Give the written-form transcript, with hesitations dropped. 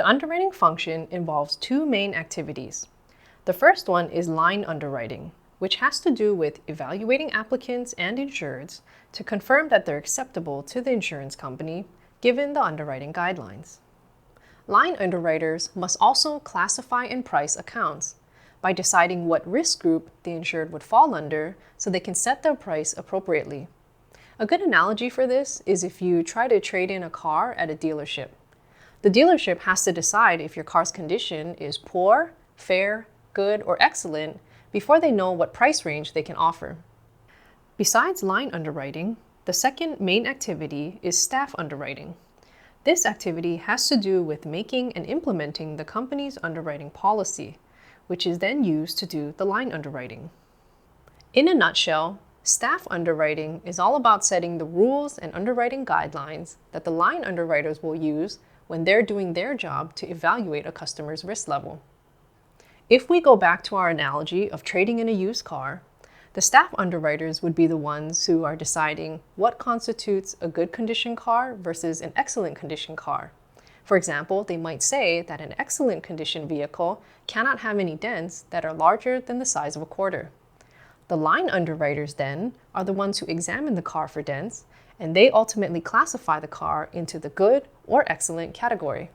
The underwriting function involves two main activities. The first one is line underwriting, which has to do with evaluating applicants and insureds to confirm that they're acceptable to the insurance company given the underwriting guidelines. Line underwriters must also classify and price accounts by deciding what risk group the insured would fall under so they can set their price appropriately. A good analogy for this is if you try to trade in a car at a dealership. The dealership has to decide if your car's condition is poor, fair, good, or excellent before they know what price range they can offer. Besides line underwriting, the second main activity is staff underwriting. This activity has to do with making and implementing the company's underwriting policy, which is then used to do the line underwriting. In a nutshell, staff underwriting is all about setting the rules and underwriting guidelines that the line underwriters will use when they're doing their job to evaluate a customer's risk level. If we go back to our analogy of trading in a used car, the staff underwriters would be the ones who are deciding what constitutes a good condition car versus an excellent condition car. For example, they might say that an excellent condition vehicle cannot have any dents that are larger than the size of a quarter. The line underwriters then are the ones who examine the car for dents, and they ultimately classify the car into the good or excellent category.